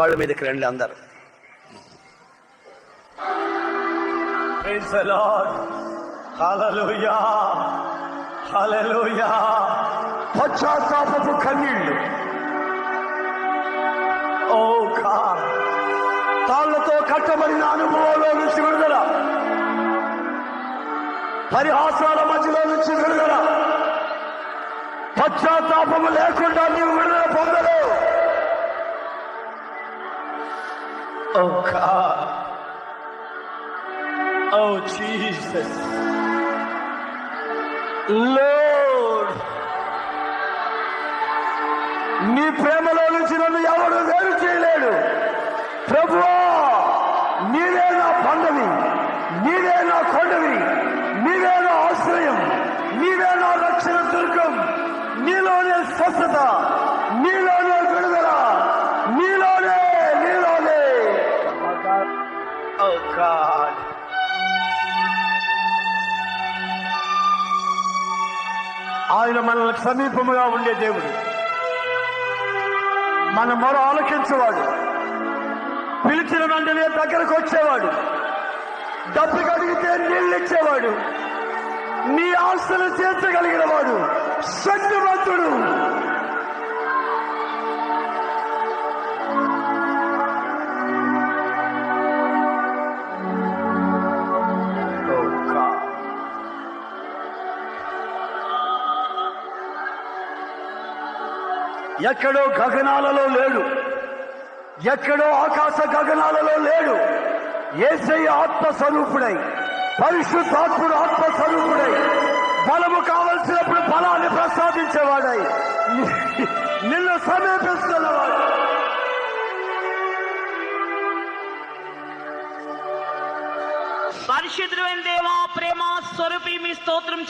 వాళ్ళ మీదకి రండి అందరు. ప్రైజ్ ది లార్డ్, హల్లెలూయా, హల్లెలూయా. పశ్చాత్తాపపు కన్నీళ్లు, ఓ గాడ్, తాళ్లతో కట్టబడిన అనుభవంలో నుంచి విడుదల, పరిహాసాల మధ్యలో నుంచి విడుదల. పశ్చాత్తాపము లేకుండా నీవు విడుదల పొందలేవు. ఓ గాడ్, ఓ జీసస్, లార్డ్, నీ ప్రేమలో నుంచి నన్ను ఎవడు వేరు చేయలేడు. ప్రభువా, నీవే నా బండవి, నీవే నా కొండవి, నీవే నా ఆశ్రయం, నీవే నా రక్షణ దుర్గం. నీలోనే స్వస్థత, నీలోనే విడుదల, నీలోనే నీలోనే. ఓ గాడ్, ఆయన మనల్ని సమీపముగా ఉండే దేవుడు, మన మొర ఆలకించేవాడు, పిలిచిన వెంటనే దగ్గరకు వచ్చేవాడు, డబ్బు అడిగితే నీళ్ళు ఇచ్చేవాడు, నీ ఆస్తులు తీర్చగలిగిన వాడు, శక్తివంతుడు. ఎక్కడో గగనాలలో లేడు, ఎక్కడో ఆకాశ గగనాలలో లేడు. యేసయ్య ఆత్మస్వరూపుడై, పరిశుద్ధాత్ముడు ఆత్మస్వరూపుడై, బలము కావలసినప్పుడు బలాన్ని ప్రసాదించేవాడై నిన్ను సమీపిస్తున్నవాడు. పరిశుద్ధుడైన దేవా, ప్రేమ స్వరూపి, మీ స్తోత్రం